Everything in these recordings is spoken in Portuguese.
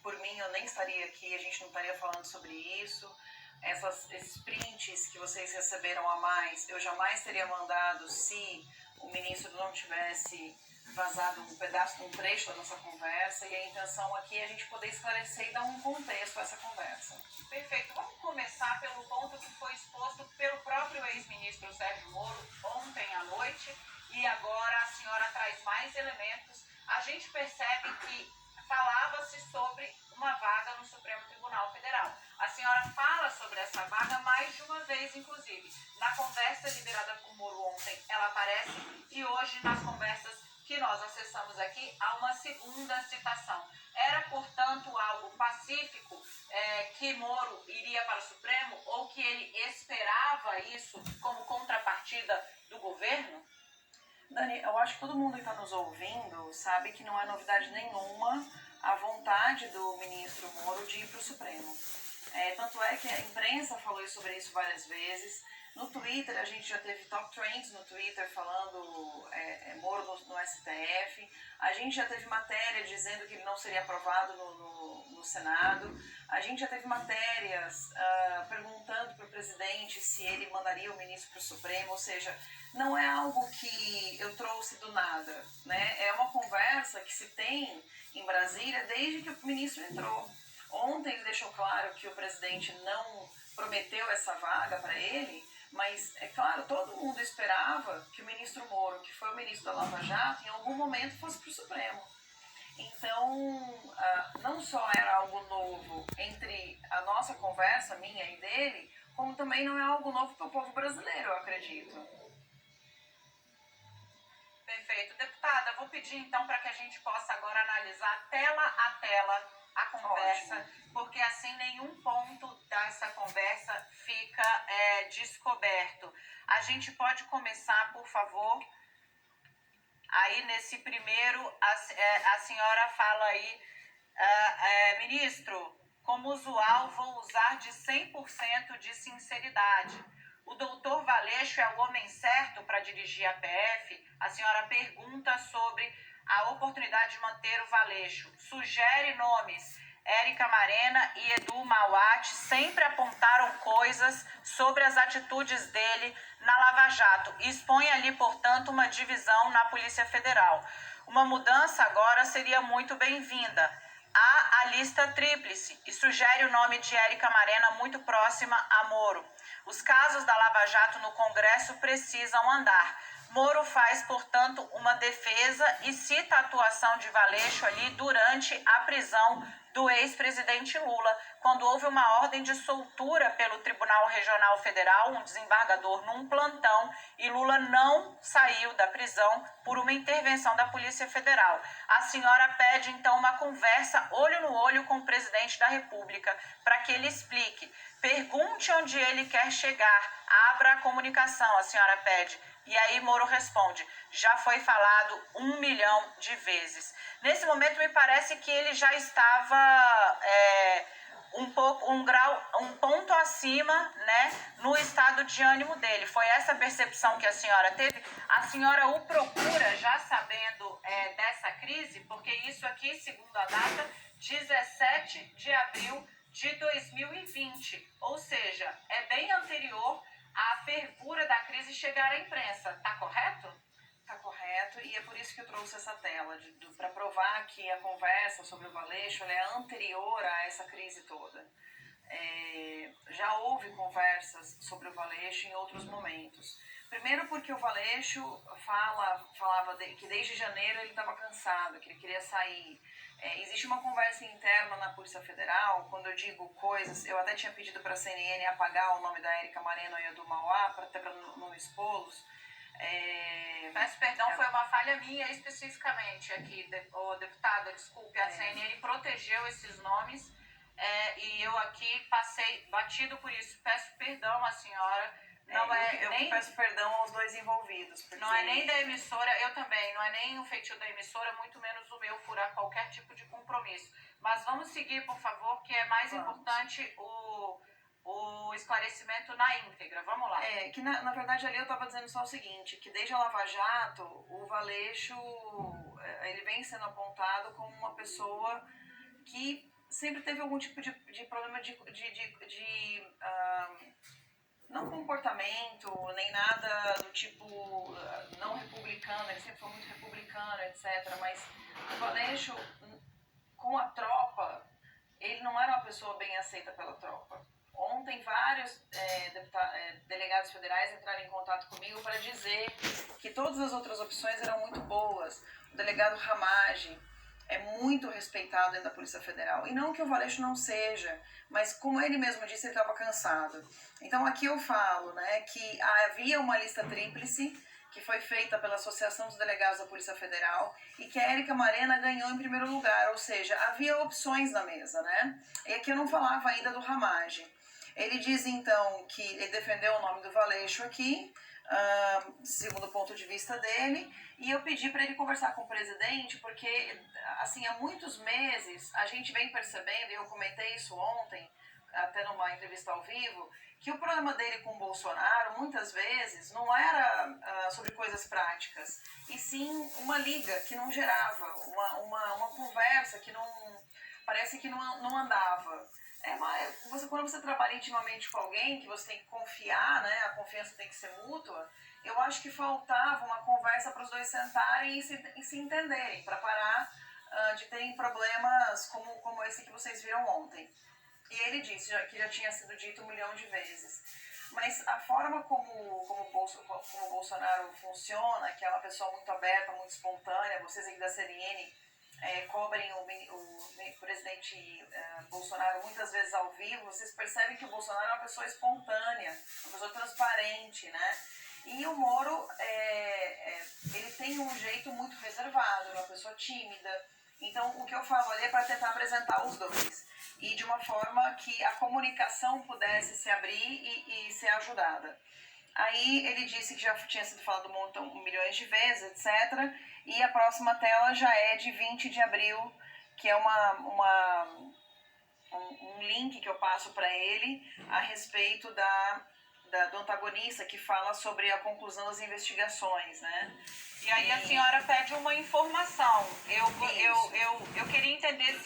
por mim eu nem estaria aqui, a gente não estaria falando sobre isso. Esses prints que vocês receberam a mais, eu jamais teria mandado se o ministro não tivesse vazado um trecho da nossa conversa, e a intenção aqui é a gente poder esclarecer e dar um contexto a essa conversa. Perfeito. Vamos começar pelo ponto que foi exposto pelo próprio ex-ministro Sérgio Moro ontem à noite, e agora a senhora traz mais elementos. A gente percebe que falava-se sobre uma vaga no Supremo Tribunal Federal. A senhora fala sobre essa vaga mais de uma vez, inclusive. Na conversa liberada por Moro ontem, ela aparece, e hoje, nas conversas que nós acessamos aqui, há uma segunda citação. Era, portanto, algo pacífico que Moro iria para o Supremo, ou que ele esperava isso como contrapartida do governo? Dani, eu acho que todo mundo que está nos ouvindo sabe que não é novidade nenhuma a vontade do ministro Moro de ir para o Supremo. Tanto é que a imprensa falou sobre isso várias vezes. No Twitter, a gente já teve top trends no Twitter falando Moro no STF. A gente já teve matéria dizendo que ele não seria aprovado no Senado. A gente já teve matérias perguntando para o presidente se ele mandaria o ministro para o Supremo. Ou seja, não é algo que eu trouxe do nada, né? É uma conversa que se tem em Brasília desde que o ministro entrou. Ontem ele deixou claro que o presidente não prometeu essa vaga para ele, mas, é claro, todo mundo esperava que o ministro Moro, que foi o ministro da Lava Jato, em algum momento fosse para o Supremo. Então, não só era algo novo entre a nossa conversa, minha e dele, como também não é algo novo para o povo brasileiro, eu acredito. Perfeito. Deputada, vou pedir então para que a gente possa agora analisar tela a tela a conversa. Ótimo. Porque assim nenhum ponto dessa conversa fica descoberto. A gente pode começar, por favor. Aí nesse primeiro, a senhora fala aí, ministro, como usual, vou usar de 100% de sinceridade. O doutor Valeixo é o homem certo para dirigir a PF? A senhora pergunta sobre a oportunidade de manter o Valeixo. Sugere nomes. Érica Marena e Edu Mauad sempre apontaram coisas sobre as atitudes dele na Lava Jato. Expõe ali, portanto, uma divisão na Polícia Federal. Uma mudança agora seria muito bem-vinda. Há a lista tríplice e sugere o nome de Érica Marena muito próxima a Moro. Os casos da Lava Jato no Congresso precisam andar. Moro faz, portanto, uma defesa e cita a atuação de Valeixo ali durante a prisão do ex-presidente Lula, quando houve uma ordem de soltura pelo Tribunal Regional Federal, um desembargador num plantão, e Lula não saiu da prisão por uma intervenção da Polícia Federal. A senhora pede, então, uma conversa olho no olho com o presidente da República, para que ele explique. Pergunte onde ele quer chegar, abra a comunicação, a senhora pede. E aí Moro responde, já foi falado 1 milhão de vezes. Nesse momento me parece que ele já estava um ponto acima, né, no estado de ânimo dele. Foi essa percepção que a senhora teve? A senhora o procura já sabendo dessa crise? Porque isso aqui, segundo a data, 17 de abril de 2020. Ou seja, é bem anterior à fervura da crise chegar à imprensa. Está correto? Está correto, e é por isso que eu trouxe essa tela, para provar que a conversa sobre o Valeixo é anterior a essa crise toda. Já houve conversas sobre o Valeixo em outros momentos. Primeiro porque o Valeixo falava que desde janeiro ele estava cansado, que ele queria sair. Existe uma conversa interna na Polícia Federal, quando eu digo coisas, eu até tinha pedido para a CNN apagar o nome da Érica Marena e do Mauá, até para não expô-los. Peço perdão, foi uma falha minha especificamente aqui, deputada, desculpe, a CNN protegeu esses nomes e eu aqui passei batido por isso. Peço perdão à senhora. Eu peço perdão aos dois envolvidos. Porque... Não é nem da emissora, eu também, não é nem o feitio da emissora, muito menos o meu furar qualquer tipo de compromisso. Mas vamos seguir, por favor, que é mais importante o esclarecimento na íntegra. Vamos lá. Que na verdade ali eu estava dizendo só o seguinte, que desde a Lava Jato, o Valeixo, ele vem sendo apontado como uma pessoa que sempre teve algum tipo de problema não comportamento, nem nada do tipo não republicano, ele sempre foi muito republicano, etc. Mas o Valeixo, com a tropa, ele não era uma pessoa bem aceita pela tropa. Ontem, vários delegados federais entraram em contato comigo para dizer que todas as outras opções eram muito boas. O delegado Ramage é muito respeitado dentro da Polícia Federal. E não que o Valeixo não seja, mas como ele mesmo disse, ele estava cansado. Então aqui eu falo, né, que havia uma lista tríplice que foi feita pela Associação dos Delegados da Polícia Federal e que a Érica Marena ganhou em primeiro lugar, ou seja, havia opções na mesa, né? E aqui eu não falava ainda do Ramage. Ele diz então que ele defendeu o nome do Valeixo aqui, segundo o ponto de vista dele, e eu pedi para ele conversar com o presidente, porque assim, há muitos meses a gente vem percebendo, e eu comentei isso ontem, até numa entrevista ao vivo, que o problema dele com o Bolsonaro, muitas vezes, não era sobre coisas práticas, e sim uma liga que não gerava, uma conversa que parece que não andava. Quando você trabalha intimamente com alguém, que você tem que confiar, né, a confiança tem que ser mútua, eu acho que faltava uma conversa para os dois sentarem e se entenderem, para parar de terem problemas como esse que vocês viram ontem. E ele disse que já tinha sido dito 1 milhão de vezes. Mas a forma como o Bolsonaro funciona, que é uma pessoa muito aberta, muito espontânea, vocês aqui da CNN cobrem o presidente Bolsonaro muitas vezes ao vivo, vocês percebem que o Bolsonaro é uma pessoa espontânea, uma pessoa transparente, né? E o Moro, ele tem um jeito muito reservado, uma pessoa tímida. Então, o que eu falo ali é para tentar apresentar os dois. E de uma forma que a comunicação pudesse se abrir e ser ajudada. Aí ele disse que já tinha sido falado milhões de vezes, etc. E a próxima tela já é de 20 de abril, que é um link que eu passo para ele a respeito do antagonista, que fala sobre a conclusão das investigações, né? E aí a senhora pede uma informação. Eu queria entender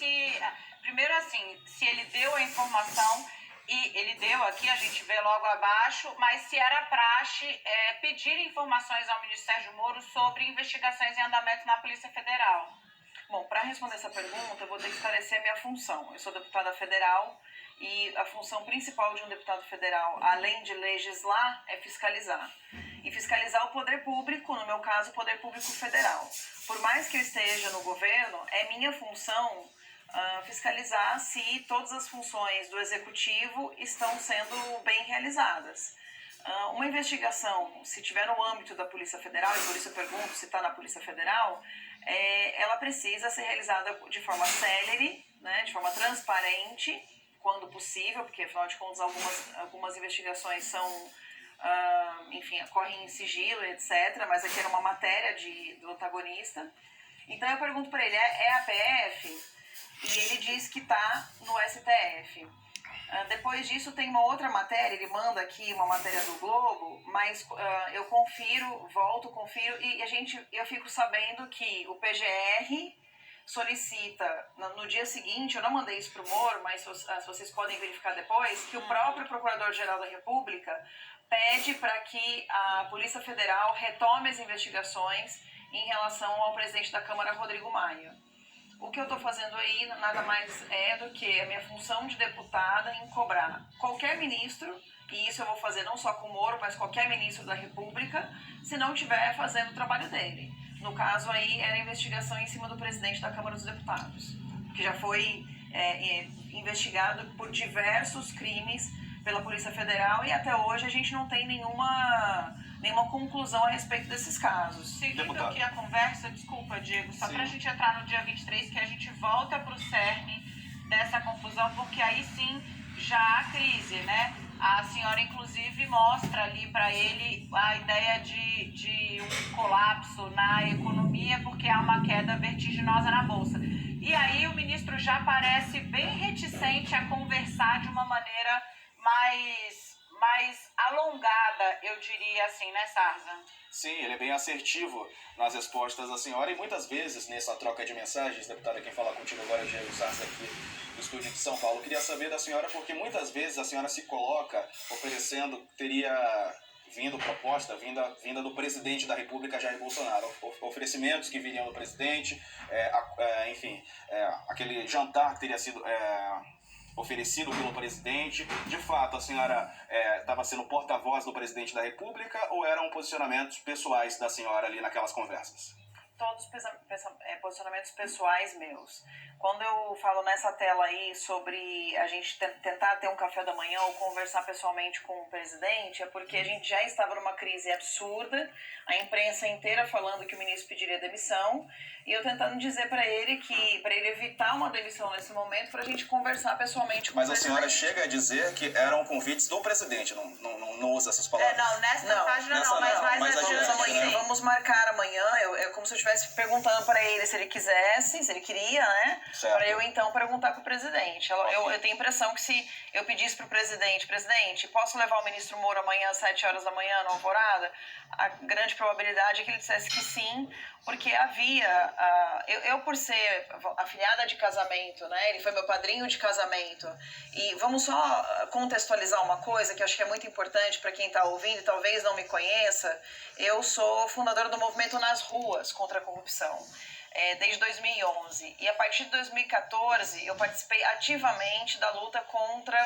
primeiro assim, se ele deu a informação, e ele deu aqui, a gente vê logo abaixo, mas se era praxe pedir informações ao ministro Sérgio Moro sobre investigações em andamento na Polícia Federal. Bom, para responder essa pergunta, eu vou ter que esclarecer a minha função. Eu sou deputada federal e a função principal de um deputado federal, além de legislar, é fiscalizar. E fiscalizar o poder público, no meu caso, o poder público federal. Por mais que eu esteja no governo, é minha função fiscalizar se todas as funções do executivo estão sendo bem realizadas. Uma investigação, se tiver no âmbito da Polícia Federal, e por isso eu pergunto se está na Polícia Federal, ela precisa ser realizada de forma célere, né, de forma transparente, quando possível, porque afinal de contas algumas investigações são, enfim, correm em sigilo, etc., mas aqui era uma matéria do antagonista. Então eu pergunto para ele, é a PF? E ele diz que está no STF. Depois disso tem uma outra matéria, ele manda aqui uma matéria do Globo, mas eu confiro e eu fico sabendo que o PGR solicita, no dia seguinte, eu não mandei isso para o Moro, mas se vocês podem verificar depois, que o próprio Procurador-Geral da República pede para que a Polícia Federal retome as investigações em relação ao presidente da Câmara, Rodrigo Maia. O que eu estou fazendo aí nada mais é do que a minha função de deputada em cobrar qualquer ministro, e isso eu vou fazer não só com o Moro, mas qualquer ministro da República, se não estiver fazendo o trabalho dele. No caso aí era a investigação em cima do presidente da Câmara dos Deputados, que já foi investigado por diversos crimes pela Polícia Federal e até hoje a gente não tem nenhuma conclusão a respeito desses casos. Seguindo aqui a conversa, desculpa, Diego, só para a gente entrar no dia 23, que a gente volta para o cerne dessa confusão, porque aí sim já há crise, né? A senhora, inclusive, mostra ali para ele a ideia de um colapso na economia, porque há uma queda vertiginosa na Bolsa. E aí o ministro já parece bem reticente a conversar de uma maneira mais alongada, eu diria assim, né, Sarza? Sim, ele é bem assertivo nas respostas da senhora e muitas vezes nessa troca de mensagens, deputada, quem fala contigo agora é o Diego Sarza aqui estúdio de São Paulo. Queria saber da senhora, porque muitas vezes a senhora se coloca oferecendo, teria vindo proposta, vinda do presidente da República, Jair Bolsonaro, oferecimentos que viriam do presidente, enfim, aquele jantar que teria sido oferecido pelo presidente. De fato, a senhora estava sendo porta-voz do presidente da República ou eram posicionamentos pessoais da senhora ali naquelas conversas? Todos posicionamentos pessoais meus. Quando eu falo nessa tela aí sobre a gente tentar ter um café da manhã ou conversar pessoalmente com o presidente, é porque a gente já estava numa crise absurda, a imprensa inteira falando que o ministro pediria demissão, e eu tentando dizer para ele que, para ele evitar uma demissão nesse momento, para a gente conversar pessoalmente com o presidente. Mas a senhora chega a dizer que eram convites do presidente, não usa essas palavras? Não, nessa página não, mas mais adiante. Amanhã, vamos marcar amanhã, é como se eu estivesse perguntando para ele se ele quisesse, se ele queria, né? Para eu então perguntar para o presidente. Eu tenho a impressão que se eu pedisse para o presidente, posso levar o ministro Moro amanhã às 7 horas da manhã na Alvorada? A grande probabilidade é que ele dissesse que sim, porque havia, eu por ser afilhada de casamento, né? Ele foi meu padrinho de casamento. E vamos só contextualizar uma coisa que eu acho que é muito importante para quem está ouvindo e talvez não me conheça. Eu sou fundadora do movimento Nas Ruas contra a Corrupção. Desde 2011. E a partir de 2014 eu participei ativamente da luta contra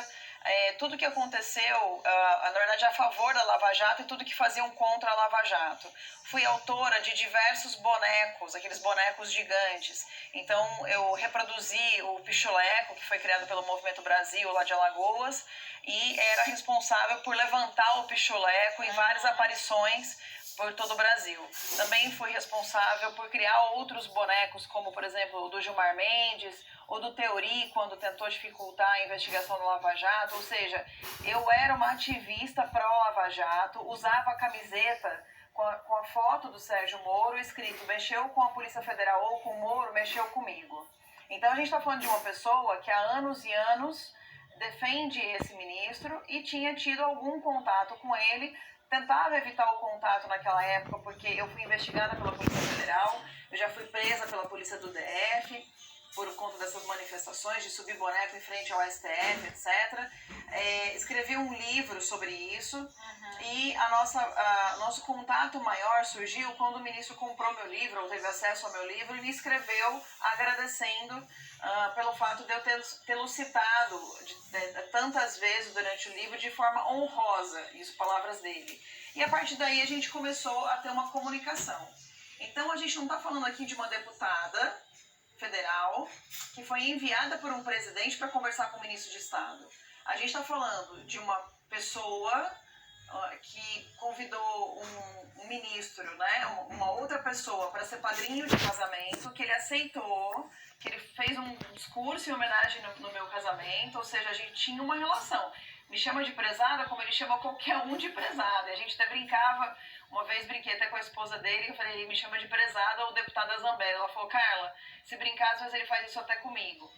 tudo que aconteceu, na verdade a favor da Lava Jato e tudo que faziam contra a Lava Jato. Fui autora de diversos bonecos, aqueles bonecos gigantes. Então eu reproduzi o Pichuleco, que foi criado pelo Movimento Brasil lá de Alagoas, e era responsável por levantar o Pichuleco em várias aparições por todo o Brasil. Também fui responsável por criar outros bonecos, como, por exemplo, o do Gilmar Mendes, ou do Teori, quando tentou dificultar a investigação do Lava Jato. Ou seja, eu era uma ativista pró-Lava Jato, usava a camiseta com a foto do Sérgio Moro, escrito, mexeu com a Polícia Federal ou com o Moro, mexeu comigo. Então a gente está falando de uma pessoa que há anos e anos defende esse ministro e tinha tido algum contato com ele. Tentava evitar o contato naquela época, porque eu fui investigada pela Polícia Federal, eu já fui presa pela Polícia do DF, por conta dessas manifestações, de subir boneco em frente ao STF, etc. Escrevi um livro sobre isso, e nosso contato maior surgiu quando o ministro comprou meu livro, ou teve acesso ao meu livro, e me escreveu agradecendo pelo fato de eu tê-lo citado tantas vezes durante o livro de forma honrosa, isso palavras dele. E a partir daí a gente começou a ter uma comunicação. Então a gente não está falando aqui de uma deputada federal que foi enviada por um presidente para conversar com o ministro de Estado. A gente está falando de uma pessoa que convidou um ministro, né, uma outra pessoa para ser padrinho de casamento, que ele aceitou, que ele fez um discurso em homenagem no meu casamento, ou seja, a gente tinha uma relação. Me chama de prezada como ele chama qualquer um de prezada. A gente até brincava, uma vez brinquei até com a esposa dele, eu falei, ele me chama de prezada ou deputada Zambelli. Ela falou, Carla, se brincar, às vezes ele faz isso até comigo.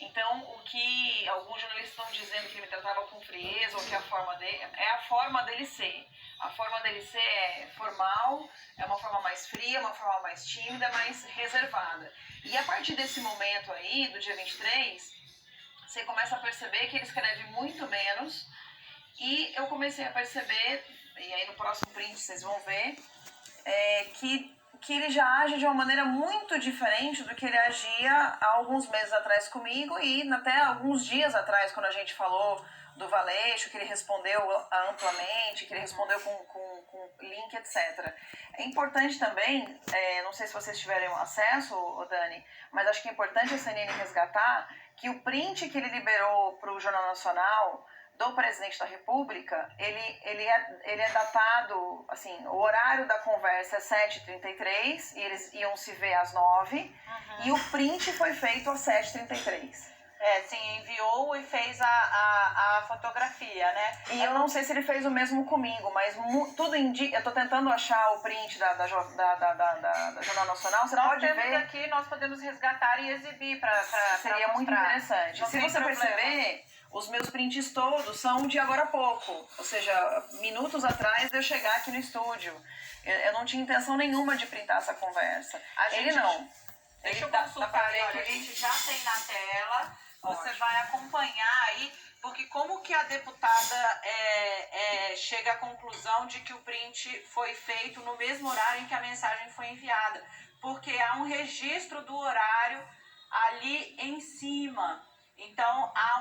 Então, o que alguns jornalistas estão dizendo que ele me tratava com frieza, ou que a forma dele, é a forma dele ser. A forma dele ser é formal, é uma forma mais fria, uma forma mais tímida, mais reservada. E a partir desse momento aí, do dia 23, você começa a perceber que ele escreve muito menos, e eu comecei a perceber, e aí no próximo print vocês vão ver, que ele já age de uma maneira muito diferente do que ele agia há alguns meses atrás comigo e até alguns dias atrás, quando a gente falou do Valeixo, que ele respondeu amplamente, que ele respondeu com link, etc. É importante também, não sei se vocês tiverem acesso, Dani, mas acho que é importante a CNN resgatar que o print que ele liberou para o Jornal Nacional do presidente da República, ele é datado, assim, o horário da conversa é 7h33, e eles iam se ver às 9h, e o print foi feito às 7h33. Sim, enviou e fez a fotografia, né? E eu não sei se ele fez o mesmo comigo, mas tudo indica... Eu tô tentando achar o print da Jornal Nacional, você pode ver... Aqui, nós podemos resgatar e exibir para seria muito interessante. Se você perceber, os meus prints todos são de agora há pouco, ou seja, minutos atrás de eu chegar aqui no estúdio. Eu não tinha intenção nenhuma de printar essa conversa. Ele não. Deixa eu consultar, olha, a gente já tem na tela Você Ótimo. vai acompanhar aí, porque como que a deputada chega à conclusão de que o print foi feito no mesmo horário em que a mensagem foi enviada? Porque há um registro do horário ali em cima. Então, a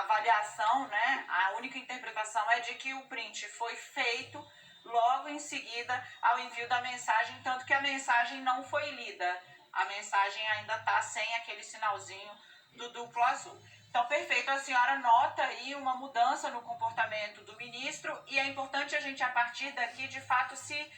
avaliação, né? A única interpretação é de que o print foi feito logo em seguida ao envio da mensagem, tanto que a mensagem não foi lida. A mensagem ainda está sem aquele sinalzinho do duplo azul. Então, perfeito, a senhora nota aí uma mudança no comportamento do ministro e é importante a gente, a partir daqui, de fato, se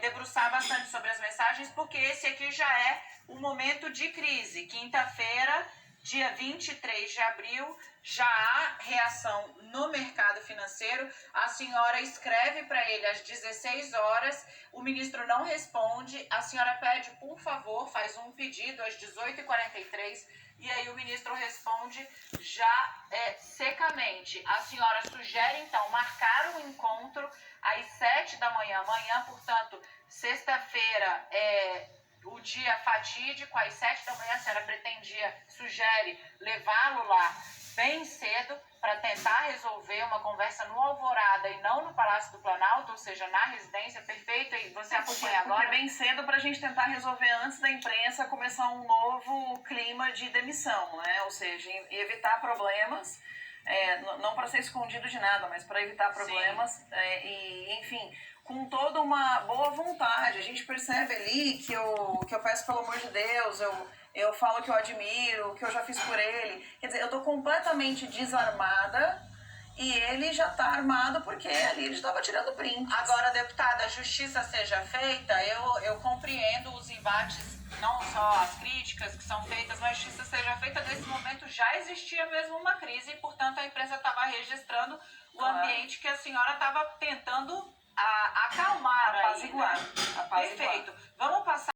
debruçar bastante sobre as mensagens, porque esse aqui já é um momento de crise. Quinta-feira, dia 23 de abril, já há reação no mercado financeiro. A senhora escreve para ele às 16 horas, o ministro não responde, a senhora pede, por favor, faz um pedido às 18h43, e aí o ministro responde já secamente. A senhora sugere, então, marcar um encontro às 7 da manhã, amanhã, portanto, sexta-feira, o dia fatídico, às 7 da manhã, a senhora sugere levá-lo lá bem cedo para tentar resolver uma conversa no Alvorada e não no Palácio do Planalto, ou seja, na residência. Perfeito, e você acompanha agora? Porque bem cedo para a gente tentar resolver antes da imprensa começar um novo clima de demissão, né? Ou seja, evitar problemas, não para ser escondido de nada, mas para evitar problemas e, enfim, com toda uma boa vontade. A gente percebe ali que eu peço pelo amor de Deus, eu falo que eu admiro, que eu já fiz por ele. Quer dizer, eu tô completamente desarmada e ele já tá armado porque ali ele estava tirando print. Agora, deputada, a justiça seja feita, eu compreendo os embates, não só as críticas que são feitas, mas a justiça seja feita. Nesse momento já existia mesmo uma crise e, portanto, a imprensa estava registrando o ambiente que a senhora estava tentando acalmar. Apaziguar. Perfeito. Vamos passar